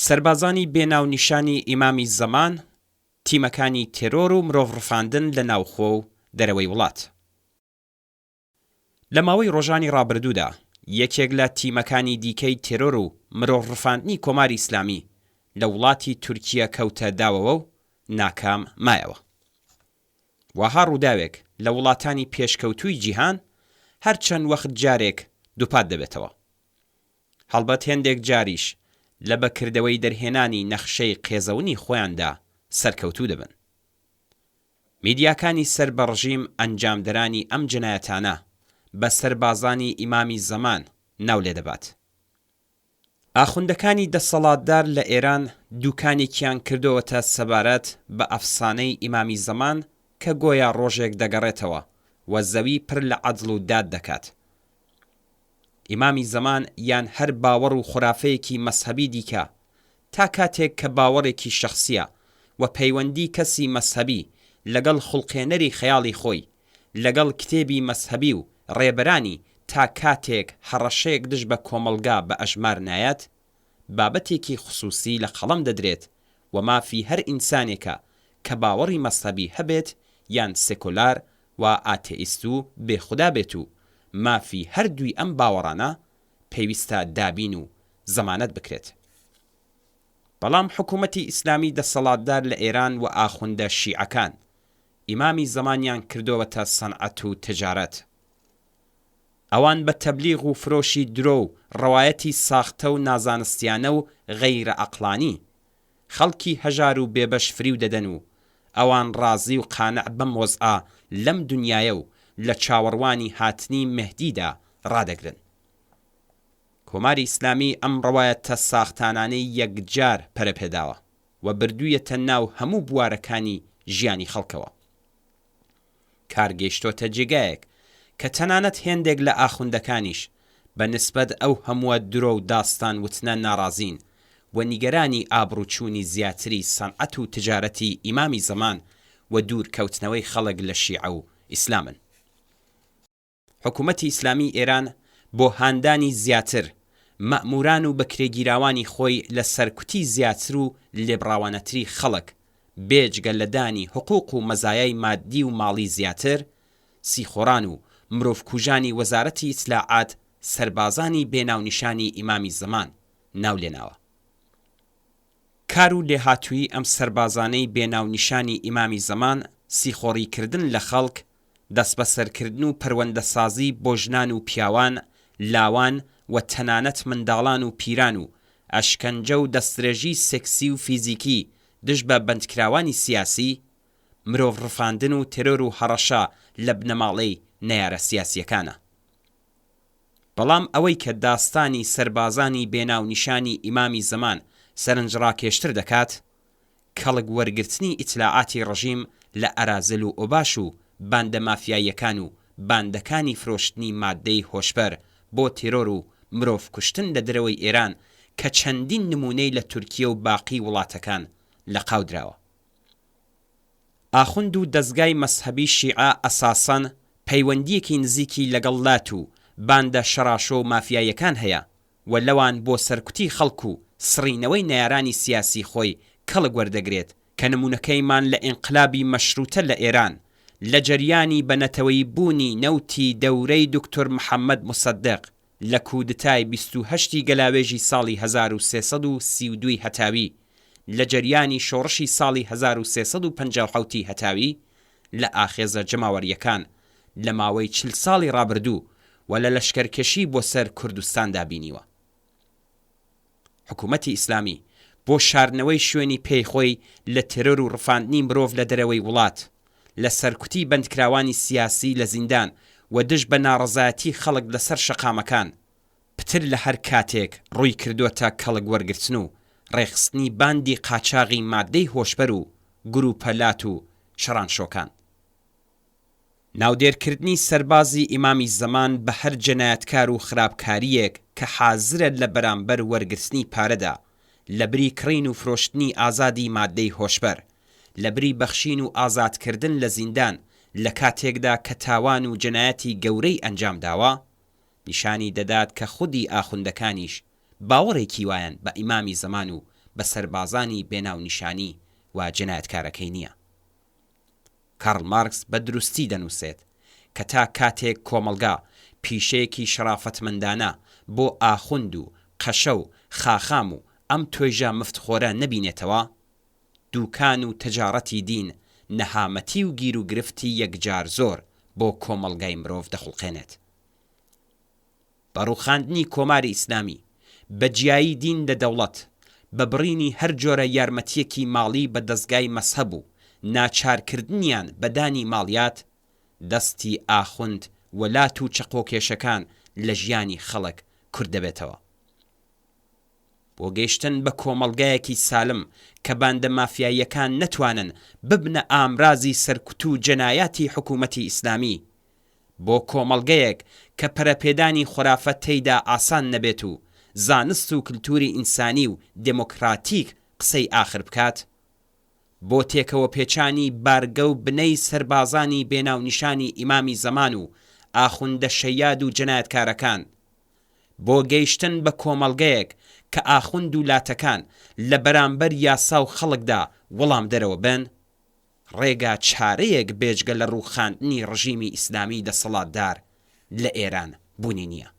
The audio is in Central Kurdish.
سەربازانی بێناونیشانی ئیمامی زەمان، تیمەکانی تێرۆر و مرۆڤ ڕفاندن لە ناوخۆ و دەرەوەی وڵات. لە ماوەی ڕۆژانی ڕابردوودا یەکێک لە تیمەکانی دیکەی تێرۆر و مرۆڤ ڕفاندنی کۆماری ئیسلامی لە وڵاتی تورکیا کەوتە داوەوە و ناکام مایەوە. وەها ڕووداوێک لە وڵاتانی پێشکەوتووی جیهان هەرچەند وەخت جارێک دووپات دەبێتەوە. هەڵبەت هێندێک جاریش لە بەکردەوەی دەرهێنانی نەخشەی قێزەونی خۆیاندا سەرکەوتوو دەبن. میدیاکانی سەر بە ڕژیم ئەنجامدەرانی ئەم جنایەتانە بە سەربازانی ئیمامی زەمان ناو لێ دەبات. ئاخوندەکانی دەسەڵاتدار لە ئێران دوکانێکیان کردووەتە سەبارەت بە ئەفسانەی ئیمامی زەمان کە گۆیا ڕۆژێک دەگەڕێتەوە و زەوی پڕ لە عەدڵ و داد دەکات. ئیمامی زەمان یان هەر باوەڕ و خوڕافەیەکی مەسهەبی دیکە تا کاتێک کە باوەڕێکی شەخسیە و پەیوەندی کەسی مەسهەبی لەگەڵ خوڵقێنەری خەیاڵی خۆی لەگەڵ کتێبی مەسهەبی و ڕێبەرانی تا کاتێک هەڕەشەیەک دژ بە کۆمەلگا بە ئەژمار نایەت، بابەتێکی خصوصی لە قەڵەم دەدرێت و مافی هەر ئینسانێکە کە باوەڕی مەسهەبی هەبێت یان سێکولار و ئاتئیست و بێخودا بێت و مافی هەردووی ئەم باوەڕانە پێویستە دابین و زەمانەت بکرێت. بەڵام حکوومەتی ئیسلامی دەسەڵاتدار لە ئێران و ئاخوندە شیعەکان ئیمامی زەمانیان کردووەتە سەنعەت و تجارەت. ئەوان بە تەبلیغ و فرۆشی درۆ و ڕەوایەتی ساختە و نازانستیانە و غەیرە عەقڵانی خەڵکی هەژار و بێبەش فریو دەدەن و ئەوان ڕازی و قانع بەم وەزعە لەم دونیایە و لە چاوەڕوانی هاتنی مەهدیدا ڕادەگرن. کۆماری ئیسلامی ئەم ڕەوایەتە ساختانانەی یەکجار پەرەپێداوە و بردوویەتە ناو هەموو بوارەکانی ژیانی خەڵکەوە. کارگەیشتۆتە جێگایەک کە تەنانەت هێندێک لە ئاخوندەکانیش بە نسبەت ئەو هەمووە درۆ و داستان وتنە ناڕازین و نیگەرانی ئابڕوچوونی زیاتری سەنعەت و تجارەتی ئیمامی زەمان و دوورکەوتنەوەی خەڵک لە شیعە و ئیسلامن. حکوومەتی ئیسلامی ئێران بۆ هاندانی زیاتر مەئموران و بەکرێگیراوانی خۆی لە سەرکوتی زیاتر و لێبڕاوانەتری خەڵک بێجگە لە دانی حقوق و مەزایای مادی و ماڵی زیاتر، سیخۆڕان و مرۆڤکوژانی وەزارەتی ئیسلاحات سەربازانی بێناونیشانی ئیمامی زەمان ناو لێناوە. کار و لێهاتووی ئەم سەربازانەی بێناونیشانی ئیمامی زەمان سیخۆڕیکردن لە خەڵک، دەست بەسەرکردن و پەروەندەسازی بۆ ژنان و پیاوان، لاوان و تەنانەت منداڵان و پیران و ئەشکەنجە و دەستدرێژی سێکسی و فیزیکی دژ بە بەندکراوانی سیاسی، مرۆڤ ڕفاندن و تێرۆر و هەڕەشە لە بنەماڵەی نەیارە سیاسیەکانە. بەڵام ئەوەی کە داستانی سەربازانی بێناونیشانی ئیمامی زەمان سەرنجڕاکێشتر دەکات، کەڵک وەرگرتنی ئیتلاعاتی ڕژیم لە ئەرازل و ئۆباش و باندە مافیاییەکان و باندەکانی فرۆشتنی مادەی هۆشبەر بۆ تێرۆر و مرۆڤ کوشتن لە دەرەوەی ئێران کە چەندین نمونەی لە تورکیە و باقی وڵاتەکان لە قاودراوە. ئاخوند و دەستگای مەسهەبی شیعە ئەساسەن پەیوەندیەکی نزیکی لەگەڵ لات و باندە شەڕاشۆ و مافیایەکان هەیە و لەوان بۆ سەرکوتی خەڵک و سڕینەوەی نەیارانی سیاسی خۆی کەڵک وەردەگرێت کە نمونەکەیمان لە ئینقلابی مەشروتە لە ئێران لە جەریانی بەنەتەوەی بوونی نەوتی دەورەی دکتۆر محەممەد موسەدق لە کودتای 28 گەلاوێژی ساڵی 1332 هەتاوی، لە جەریانی شۆڕشی ساڵی 1357 هەتاوی، لە ئاخێزە جەماوەریەکان لە ماوەی 40 ساڵی ڕابردوو و لە لەشکەرکەشی بۆ سەر کوردستاندا بینیوە. حکوومەتی ئیسلامی بۆ شاردنەوەی شوێنی پێی خۆی لە تێرۆر و ڕفاندنی مرۆڤ لە دەرەوەی وڵات، لە سەرکوتی بەندکراوانی سیاسی لە زیندان و دژ بە ناڕەزایەتی خەڵک لەسەر شەقامەکان، پتر لە هەر کاتێک ڕووی کردووەتە کەڵک وەرگرتن و ڕێخستنی باندی قاچاغی مادەی هۆشبەر و گروپەلات و شەڕانشۆکان. ناودێرکردنی سەربازی ئیمامی زەمان بە هەر جەنایەتکار و خراپکاریەک کە حازرە لە بەرامبەر وەرگرتنی پارەدا، لە بری کڕین و فرۆشتنی ئازادی مادەی هۆشبەر، لە بری بەخشین و ئازادکردن لە زیندان لە کاتێکدا کە تاوان و جەنایەتی گەورەی ئەنجام داوە، نیشانی دەدات کە خودی ئاخوندەکانیش باوەڕێکی وایەن بە ئیمامی زەمان و بە سەربازانی بێناونیشانی و جنایەتکارەکەی نییە. کارل مارکس بە دروستی دەنووسێت کە تا کاتێک کۆمەلگا پیشەیەکی شەرافەتمەندانە بۆ ئاخوند و قەشە و خاخام و ئەم توێژە مفتخۆرە نەبینێتەوە، دووکان و تەجارەتی دین نەهامەتی و گیر و گرفتی یەکجار زۆر بۆ کۆمەلگای مرۆڤ دەخڵقێنێت. بەڕووخاندنی کۆماری ئیسلامی بەجیایی دین لە دەوڵەت بە بڕینی هەر جۆرە یارمەتیەکی ماڵی بە دەستگای مەسهەب و ناچارکردنیان بەدانی ماڵیات دەستی ئاخوند وەلات و چەقۆکێشەکان لە ژیانی خەڵک کورد دەبێتەوە. بۆ گەیشتن بە کۆمەڵگایەکی سالم کە باندە مافیاییەکان نەتوانن ببنە ئامرازی سەرکوت و جەنایەتی حکوومەتی ئیسلامی، بۆ کۆمەڵگەیەک کە پەرەپێدانی خورافەت تێیدا ئاسان نەبێت و زانست و کللتوری ئینسانی و دموکراتیک قسەی ئاخر بکات، بۆ تێکەوە پێچانی بارگە و بنەی سەربازانی بێناونیشانی ئیمامی زەمان و ئاخوندە شەیاد و جەنایەتکارەکان، بۆ گەیشتن بە کۆمەڵگەیەک کە ئاخوند و لاتەکان لە بەرامبەر یاسا و خەڵکدا وەڵام دەرەوە بن، ڕێگا چارەیەک بێجگە لە ڕووخاندنی ڕژیمی ئیسلامی دەسەڵاتدار لە ئێران بوونی نییە.